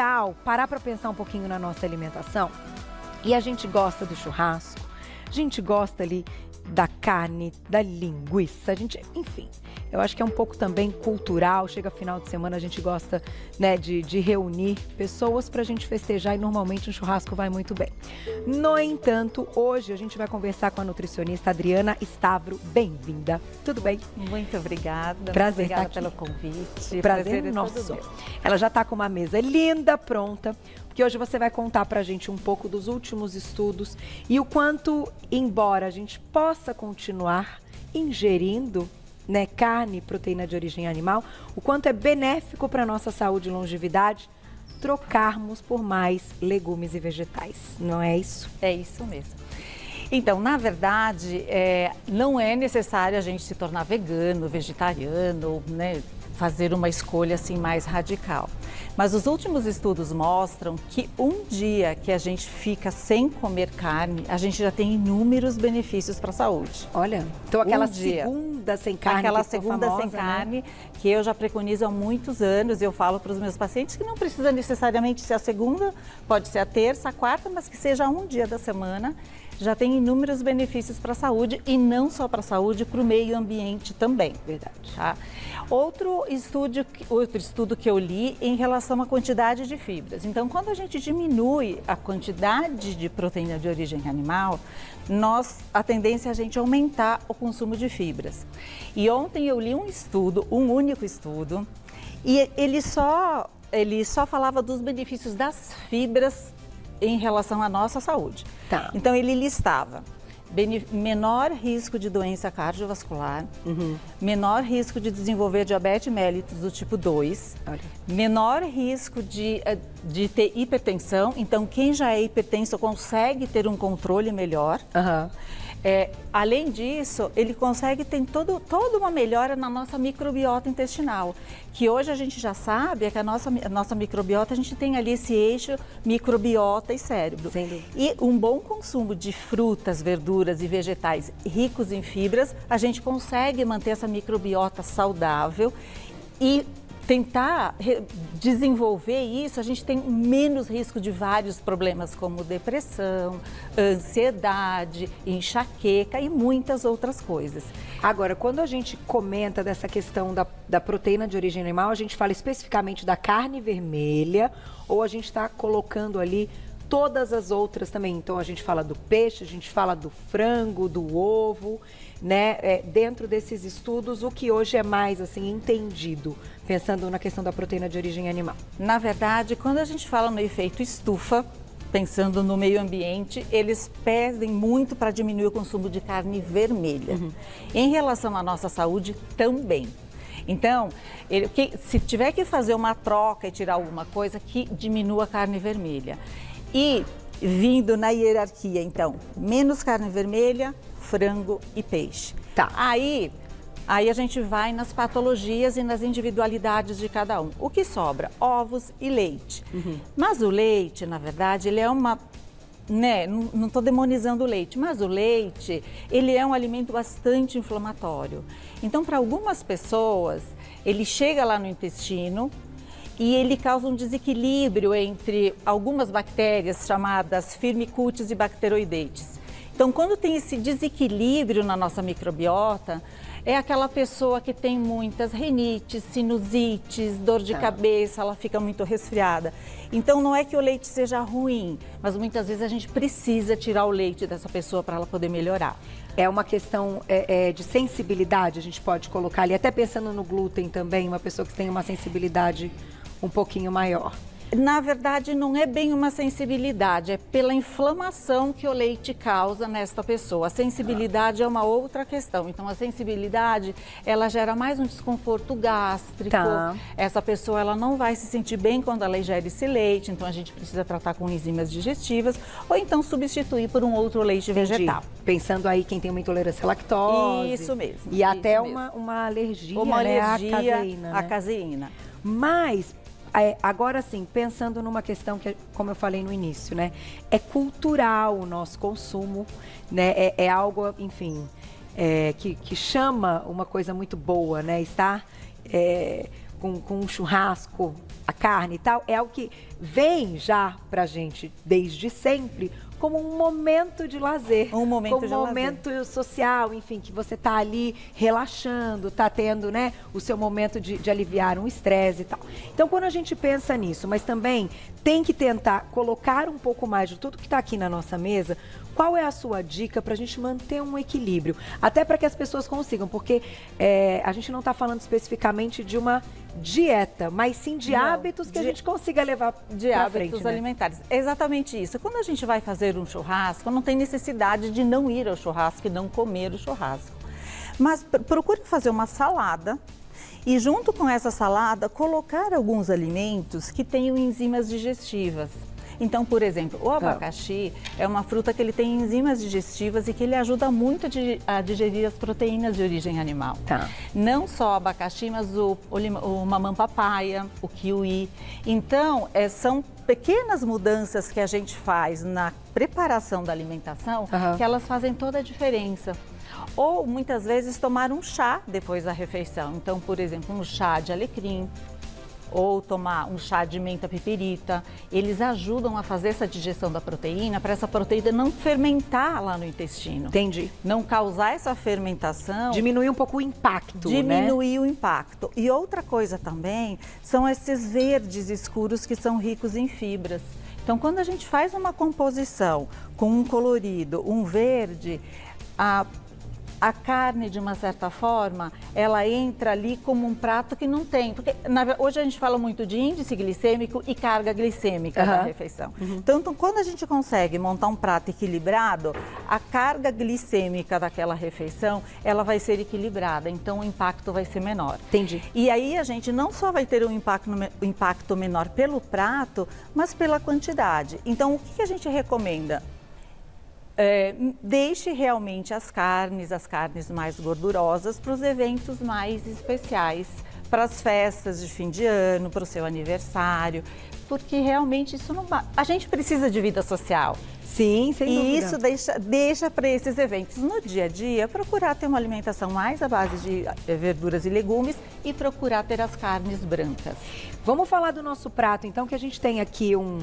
tal parar para pensar um pouquinho na nossa alimentação? E a gente gosta do churrasco, a gente gosta ali da carne, da linguiça, a gente, enfim, eu acho que é um pouco também cultural. Chega final de semana, a gente gosta, né, de reunir pessoas para a gente festejar e normalmente um churrasco vai muito bem. No entanto, hoje a gente vai conversar com a nutricionista Adriana Stavro. Bem-vinda, tudo bem? Muito obrigada. Prazer obrigada estar aqui. pelo convite. Prazer é nosso. Ela já está com uma mesa linda, pronta, porque hoje você vai contar pra gente um pouco dos últimos estudos e o quanto, embora a gente possa continuar ingerindo, né, carne e proteína de origem animal, o quanto é benéfico para a nossa saúde e longevidade trocarmos por mais legumes e vegetais, não é isso? É isso mesmo. Então, na verdade, não é necessário a gente se tornar vegano, vegetariano, né, fazer uma escolha assim mais radical. Mas os últimos estudos mostram que um dia que a gente fica sem comer carne, a gente já tem inúmeros benefícios para a saúde. Olha, então aquela segunda sem carne, aquela segunda famosa, sem carne, né? Que eu já preconizo há muitos anos, eu falo para os meus pacientes que não precisa necessariamente ser a segunda, pode ser a terça, a quarta, mas que seja um dia da semana. Já tem inúmeros benefícios para a saúde e não só para a saúde, para o meio ambiente também. Verdade. Tá? Outro estudo que eu li em relação à quantidade de fibras. Então, quando a gente diminui a quantidade de proteína de origem animal, a tendência é a gente aumentar o consumo de fibras. E ontem eu li um estudo, um único estudo, e ele só falava dos benefícios das fibras em relação à nossa saúde. Tá. Então, ele listava menor risco de doença cardiovascular, menor risco de desenvolver diabetes mellitus do tipo 2, menor risco de ter hipertensão. Então, quem já é hipertenso consegue ter um controle melhor. Além disso, ele consegue ter toda uma melhora na nossa microbiota intestinal, que hoje a gente já sabe que a nossa microbiota, a gente tem ali esse eixo microbiota e cérebro. E um bom consumo de frutas, verduras e vegetais ricos em fibras, a gente consegue manter essa microbiota saudável e tentar desenvolver isso, a gente tem menos risco de vários problemas como depressão, ansiedade, enxaqueca e muitas outras coisas. Agora, quando a gente comenta dessa questão da proteína de origem animal, a gente fala especificamente da carne vermelha ou a gente está colocando ali todas as outras também? Então, a gente fala do peixe, a gente fala do frango, do ovo, né? Dentro desses estudos, o que hoje é mais assim entendido, pensando na questão da proteína de origem animal? Na verdade, quando a gente fala no efeito estufa, pensando no meio ambiente, eles pedem muito para diminuir o consumo de carne vermelha. Em relação à nossa saúde, também. Então, se tiver que fazer uma troca e tirar alguma coisa, que diminua a carne vermelha. E vindo na hierarquia, então, menos carne vermelha, frango e peixe. Tá. Aí a gente vai nas patologias e nas individualidades de cada um. O que sobra? Ovos e leite. Mas o leite, na verdade, ele é uma... Né, não estou demonizando o leite, mas o leite, ele é um alimento bastante inflamatório. Então, para algumas pessoas, ele chega lá no intestino e ele causa um desequilíbrio entre algumas bactérias chamadas Firmicutes e Bacteroidetes. Então, quando tem esse desequilíbrio na nossa microbiota, é aquela pessoa que tem muitas rinites, sinusites, dor de cabeça, ela fica muito resfriada. Então, não é que o leite seja ruim, mas muitas vezes a gente precisa tirar o leite dessa pessoa para ela poder melhorar. É uma questão de sensibilidade, a gente pode colocar ali, até pensando no glúten também, uma pessoa que tem uma sensibilidade um pouquinho maior. Na verdade, não é bem uma sensibilidade, é pela inflamação que o leite causa nesta pessoa. A sensibilidade é uma outra questão. Então, a sensibilidade, ela gera mais um desconforto gástrico. Essa pessoa, ela não vai se sentir bem quando ela ingere esse leite. Então, a gente precisa tratar com enzimas digestivas ou então substituir por um outro leite vegetal. Pensando aí quem tem uma intolerância à lactose. Isso mesmo. E até uma alergia, à caseína. Mas... agora sim, pensando numa questão que, como eu falei no início, né? É cultural o nosso consumo, né? É algo, enfim, que chama uma coisa muito boa, né? Está com o churrasco, a carne e tal, é algo que vem já pra gente desde sempre como um momento de lazer. Um momento como de um lazer. momento social, enfim, que você tá ali relaxando, tá tendo, né, o seu momento de aliviar um estresse e tal. Então, quando a gente pensa nisso, mas também tem que tentar colocar um pouco mais de tudo que está aqui na nossa mesa, qual é a sua dica para a gente manter um equilíbrio? Até para que as pessoas consigam, porque a gente não está falando especificamente de uma dieta, mas sim de hábitos que a gente consiga levar de hábitos frente, né? alimentares. Exatamente isso. Quando a gente vai fazer um churrasco, não tem necessidade de não ir ao churrasco e não comer o churrasco. Mas procure fazer uma salada e junto com essa salada colocar alguns alimentos que tenham enzimas digestivas. Então, por exemplo, o abacaxi é uma fruta que ele tem enzimas digestivas e que ele ajuda muito a digerir as proteínas de origem animal. Tá. Não só o abacaxi, mas o mamão-papaya, o kiwi. Então, são pequenas mudanças que a gente faz na preparação da alimentação que elas fazem toda a diferença. Ou, muitas vezes, tomar um chá depois da refeição. Então, por exemplo, um chá de alecrim, ou tomar um chá de menta piperita, eles ajudam a fazer essa digestão da proteína, para essa proteína não fermentar lá no intestino. Entendi. Não causar essa fermentação. Diminuir um pouco o impacto, Diminuir o impacto. E outra coisa também são esses verdes escuros que são ricos em fibras. Então, quando a gente faz uma composição com um colorido, um verde, a carne, de uma certa forma, ela entra ali como um prato que não tem. Porque hoje a gente fala muito de índice glicêmico e carga glicêmica da refeição. Então, quando a gente consegue montar um prato equilibrado, a carga glicêmica daquela refeição, ela vai ser equilibrada. Então, o impacto vai ser menor. Entendi. E aí a gente não só vai ter um impacto menor pelo prato, mas pela quantidade. Então, o que a gente recomenda? Deixe realmente as carnes mais gordurosas para os eventos mais especiais, para as festas de fim de ano, para o seu aniversário, porque realmente isso não vai. A gente precisa de vida social. Sim, sem dúvida. E isso deixa para esses eventos. No dia a dia, procurar ter uma alimentação mais à base de verduras e legumes e procurar ter as carnes brancas. Vamos falar do nosso prato, então, que a gente tem aqui um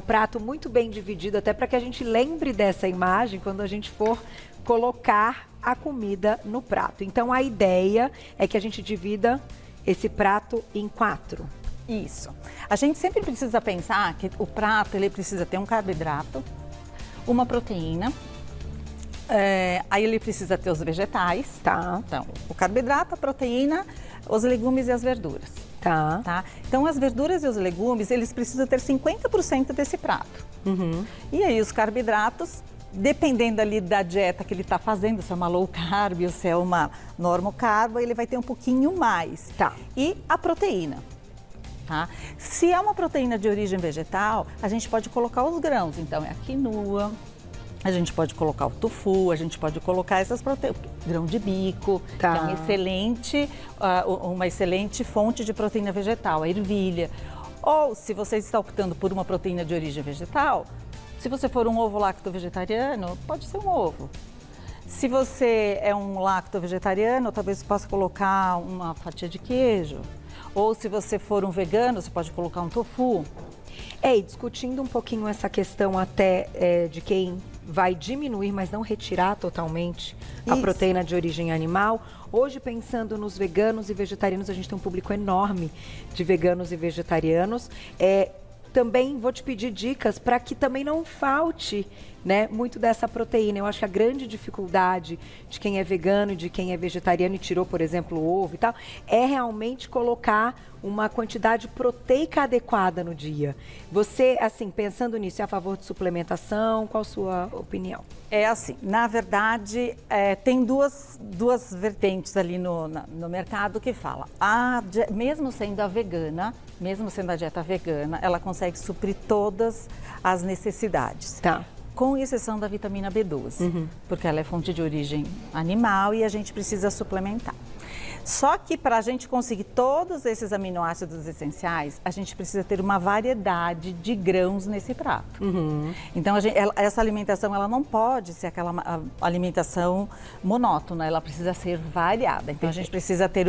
prato muito bem dividido, até para que a gente lembre dessa imagem quando a gente for colocar a comida no prato. Então, a ideia é que a gente divida esse prato em 4. Isso. A gente sempre precisa pensar que o prato ele precisa ter um carboidrato, uma proteína, aí ele precisa ter os vegetais. Tá. Então, o carboidrato, a proteína, os legumes e as verduras. Tá. Então, as verduras e os legumes, eles precisam ter 50% desse prato. E aí, os carboidratos, dependendo ali da dieta que ele está fazendo, se é uma low carb ou se é uma normal carb, ele vai ter um pouquinho mais. Tá. E a proteína. Tá? Se é uma proteína de origem vegetal, a gente pode colocar os grãos. Então, é a quinoa, a gente pode colocar o tofu, a gente pode colocar essas proteínas, grão de bico, que é uma excelente fonte de proteína vegetal, a ervilha. Ou, se você está optando por uma proteína de origem vegetal, se você for um ovo lacto-vegetariano, pode ser um ovo. Se você é um lacto-vegetariano, talvez você possa colocar uma fatia de queijo. Ou se você for um vegano, você pode colocar um tofu. E discutindo um pouquinho essa questão até de quem vai diminuir, mas não retirar totalmente a proteína de origem animal. Hoje, pensando nos veganos e vegetarianos, a gente tem um público enorme de veganos e vegetarianos. Também vou te pedir dicas para que também não falte, muito dessa proteína. Eu acho que a grande dificuldade de quem é vegano e de quem é vegetariano e tirou, por exemplo, o ovo e tal, é realmente colocar uma quantidade proteica adequada no dia. Você, assim, pensando nisso, é a favor de suplementação? Qual a sua opinião? É assim, na verdade, tem duas vertentes ali no mercado que fala. Mesmo sendo a vegana, mesmo sendo a dieta vegana, ela consegue suprir todas as necessidades. Tá. Com exceção da vitamina B12, porque ela é fonte de origem animal e a gente precisa suplementar. Só que para a gente conseguir todos esses aminoácidos essenciais, a gente precisa ter uma variedade de grãos nesse prato. Então, essa alimentação ela não pode ser aquela alimentação monótona, ela precisa ser variada. Então, a gente precisa ter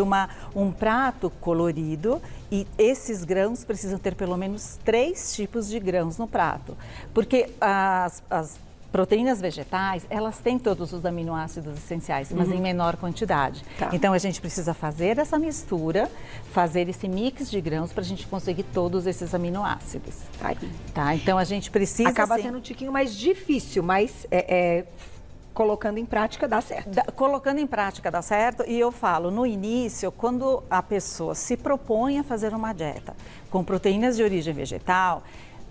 um prato colorido e esses grãos precisam ter pelo menos 3 tipos de grãos no prato. Porque as proteínas vegetais, elas têm todos os aminoácidos essenciais, mas em menor quantidade. Tá. Então, a gente precisa fazer essa mistura, fazer esse mix de grãos para a gente conseguir todos esses aminoácidos. Tá? Então, a gente precisa... Acaba sendo um tiquinho mais difícil, mas colocando em prática dá certo. Colocando em prática dá certo, e eu falo, no início, quando a pessoa se propõe a fazer uma dieta com proteínas de origem vegetal,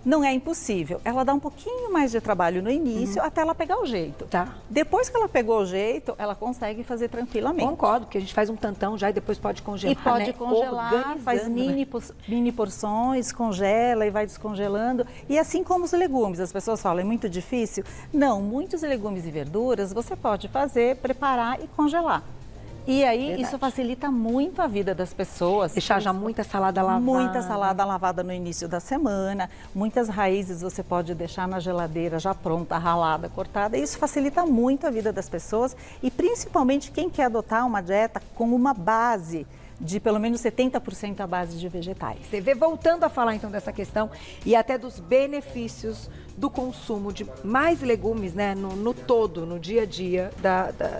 não é impossível. Ela dá um pouquinho mais de trabalho no início até ela pegar o jeito. Tá. Depois que ela pegou o jeito, ela consegue fazer tranquilamente. Concordo, porque a gente faz um tantão já e depois pode congelar, E pode né? congelar, faz mini porções, congela e vai descongelando. E assim como os legumes, as pessoas falam, é muito difícil? Não, muitos legumes e verduras você pode fazer, preparar e congelar. E aí, isso facilita muito a vida das pessoas. Deixar já muita salada lavada. Muita salada lavada no início da semana. Muitas raízes você pode deixar na geladeira já pronta, ralada, cortada. Isso facilita muito a vida das pessoas e principalmente quem quer adotar uma dieta com uma base de pelo menos 70% à base de vegetais. Você vê, voltando a falar então dessa questão e até dos benefícios do consumo de mais legumes, né, no todo, no dia a dia,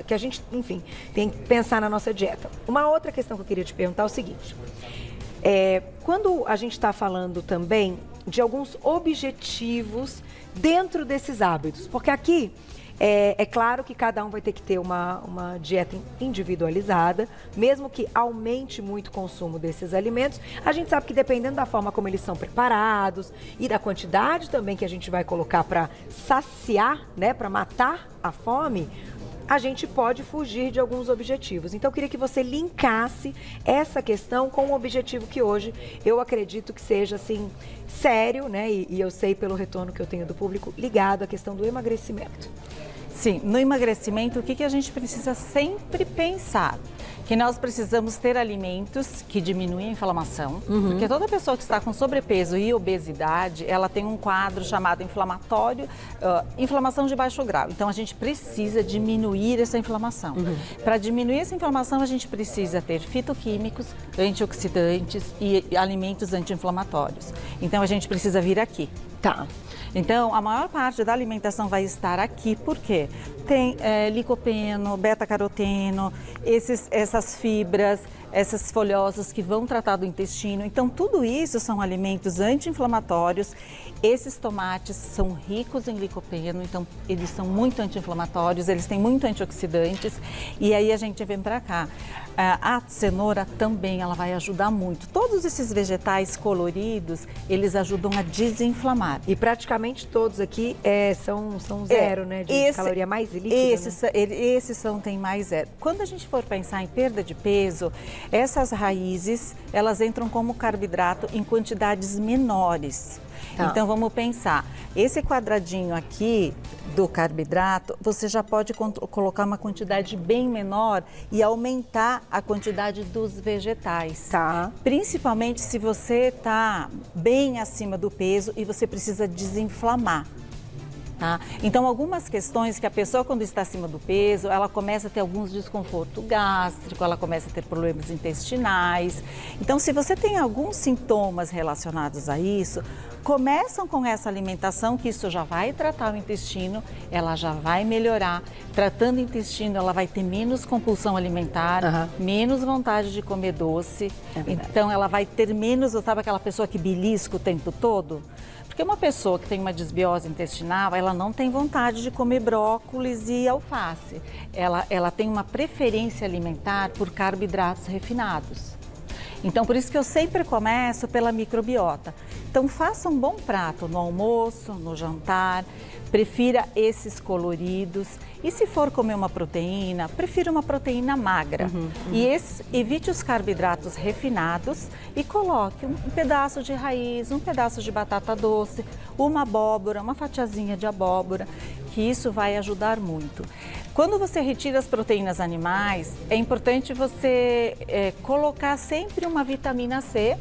que a gente, enfim, tem que pensar na nossa dieta. Uma outra questão que eu queria te perguntar é o seguinte, quando a gente está falando também de alguns objetivos dentro desses hábitos, porque aqui é claro que cada um vai ter que ter uma dieta individualizada, mesmo que aumente muito o consumo desses alimentos. A gente sabe que dependendo da forma como eles são preparados e da quantidade também que a gente vai colocar para saciar, né, para matar a fome, a gente pode fugir de alguns objetivos. Então, eu queria que você linkasse essa questão com um objetivo que hoje eu acredito que seja, assim, sério, né? E eu sei pelo retorno que eu tenho do público, ligado à questão do emagrecimento. Sim, no emagrecimento, o que a gente precisa sempre pensar? Que nós precisamos ter alimentos que diminuem a inflamação, porque toda pessoa que está com sobrepeso e obesidade, ela tem um quadro chamado inflamatório, inflamação de baixo grau. Então, a gente precisa diminuir essa inflamação. Para diminuir essa inflamação, a gente precisa ter fitoquímicos, antioxidantes e alimentos anti-inflamatórios. Então, a gente precisa vir aqui. Tá. Então, a maior parte da alimentação vai estar aqui, porque tem licopeno, beta-caroteno, essas fibras, essas folhosas que vão tratar do intestino. Então, tudo isso são alimentos anti-inflamatórios. Esses tomates são ricos em licopeno, então eles são muito anti-inflamatórios, eles têm muito antioxidantes. E aí a gente vem para cá. A cenoura também, ela vai ajudar muito. Todos esses vegetais coloridos, eles ajudam a desinflamar. E praticamente todos aqui são zero, né? De caloria mais líquida. Esses tem mais zero. Quando a gente for pensar em perda de peso, essas raízes, elas entram como carboidrato em quantidades menores. Então, vamos pensar, esse quadradinho aqui do carboidrato, você já pode colocar uma quantidade bem menor e aumentar a quantidade dos vegetais. Tá. Principalmente se você está bem acima do peso e você precisa desinflamar. Tá? Então, algumas questões que a pessoa, quando está acima do peso, ela começa a ter alguns desconforto gástrico, ela começa a ter problemas intestinais. Então, se você tem alguns sintomas relacionados a isso, começam com essa alimentação, que isso já vai tratar o intestino, ela já vai melhorar. Tratando o intestino, ela vai ter menos compulsão alimentar, menos vontade de comer doce. Então, ela vai ter menos, sabe aquela pessoa que belisca o tempo todo? Porque uma pessoa que tem uma desbiose intestinal, ela não tem vontade de comer brócolis e alface. Ela tem uma preferência alimentar por carboidratos refinados. Então, por isso que eu sempre começo pela microbiota. Então, faça um bom prato no almoço, no jantar, prefira esses coloridos. E se for comer uma proteína, prefira uma proteína magra. E evite os carboidratos refinados e coloque um pedaço de raiz, um pedaço de batata doce, uma abóbora, uma fatiazinha de abóbora, que isso vai ajudar muito. Quando você retira as proteínas animais, é importante você colocar sempre uma vitamina C,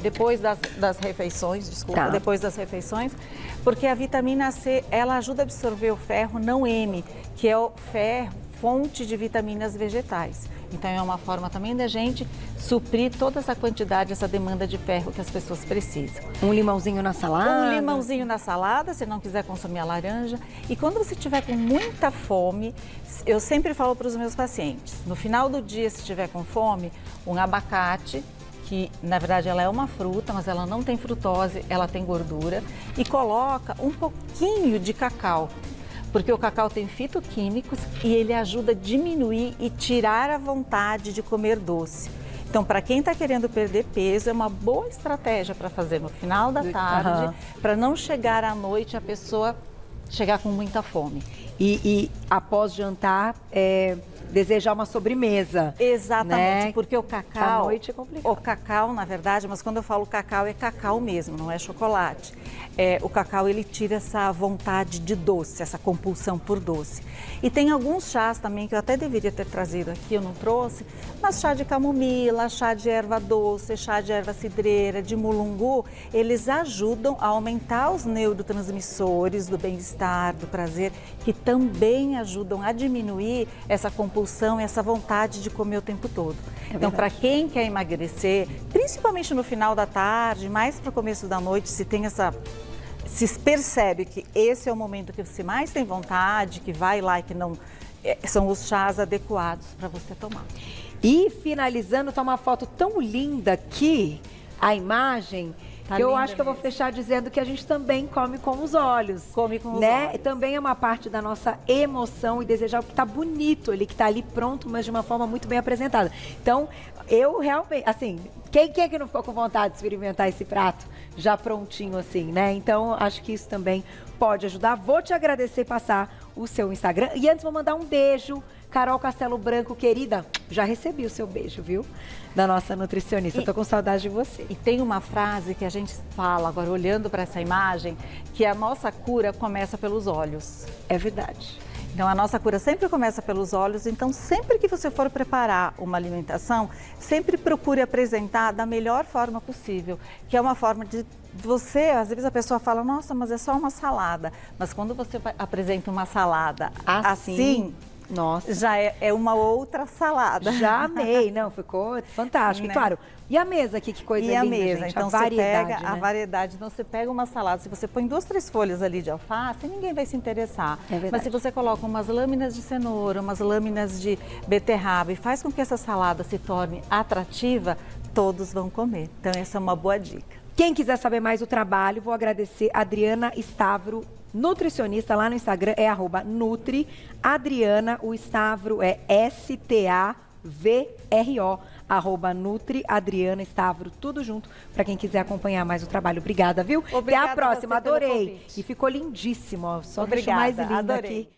depois das refeições, desculpa, depois das refeições, porque a vitamina C, ela ajuda a absorver o ferro não M, que é o ferro, fonte de vitaminas vegetais. Então é uma forma também da gente suprir toda essa quantidade, essa demanda de ferro que as pessoas precisam. Um limãozinho na salada? Um limãozinho na salada, se não quiser consumir a laranja. E quando você estiver com muita fome, eu sempre falo para os meus pacientes, no final do dia, se estiver com fome, um abacate, que na verdade ela é uma fruta, mas ela não tem frutose, ela tem gordura, e coloca um pouquinho de cacau, porque o cacau tem fitoquímicos e ele ajuda a diminuir e tirar a vontade de comer doce. Então, para quem está querendo perder peso, é uma boa estratégia para fazer no final da tarde, para não chegar à noite a pessoa chegar com muita fome. E após jantar, desejar uma sobremesa. Exatamente, né? Porque o cacau... À noite é complicado. O cacau, na verdade, mas quando eu falo cacau, é cacau mesmo, não é chocolate. O cacau, ele tira essa vontade de doce, essa compulsão por doce. E tem alguns chás também, que eu até deveria ter trazido aqui, eu não trouxe, mas chá de camomila, chá de erva doce, chá de erva cidreira, de mulungu, eles ajudam a aumentar os neurotransmissores do bem-estar, do prazer, que também ajudam a diminuir essa compulsão, essa vontade de comer o tempo todo. Então, para quem quer emagrecer, principalmente no final da tarde, mais para o começo da noite, se percebe que esse é o momento que você mais tem vontade, que vai lá e que não... São os chás adequados para você tomar. E finalizando, tá uma foto tão linda aqui, a imagem... Tá eu acho que eu vou fechar dizendo que a gente também come com os olhos. Come com os olhos. Também é uma parte da nossa emoção e desejar o que está bonito ali, que está ali pronto, mas de uma forma muito bem apresentada. Então, eu realmente, assim, quem é que não ficou com vontade de experimentar esse prato já prontinho assim, né? Então, acho que isso também pode ajudar. Vou te agradecer passar o seu Instagram. E antes vou mandar um beijo. Carol Castelo Branco, querida, já recebi o seu beijo, viu? Da nossa nutricionista. Tô com saudade de você. E tem uma frase que a gente fala, agora olhando para essa imagem, que a nossa cura começa pelos olhos. É verdade. Então, a nossa cura sempre começa pelos olhos. Então, sempre que você for preparar uma alimentação, sempre procure apresentar da melhor forma possível, que é uma forma de você, às vezes a pessoa fala, nossa, mas é só uma salada. Mas quando você apresenta uma salada assim nossa, já é uma outra salada. Já amei, não, ficou fantástico. Né? E claro, e a mesa aqui, que coisa linda, a mesa, gente. então a variedade, você pega a variedade, então você pega uma salada, se você põe 2, 3 folhas ali de alface, ninguém vai se interessar. Mas se você coloca umas lâminas de cenoura, umas lâminas de beterraba e faz com que essa salada se torne atrativa, todos vão comer. Então essa é uma boa dica. Quem quiser saber mais do trabalho, vou agradecer a Adriana Stavro, nutricionista, lá no Instagram é @NutriAdriana, o Stavro é STAVRO, @NutriAdriana Stavro, tudo junto, para quem quiser acompanhar mais o trabalho. Obrigada, viu? Obrigada. Até a próxima, adorei. E ficou lindíssimo, ó. Só deixa mais lindo aqui.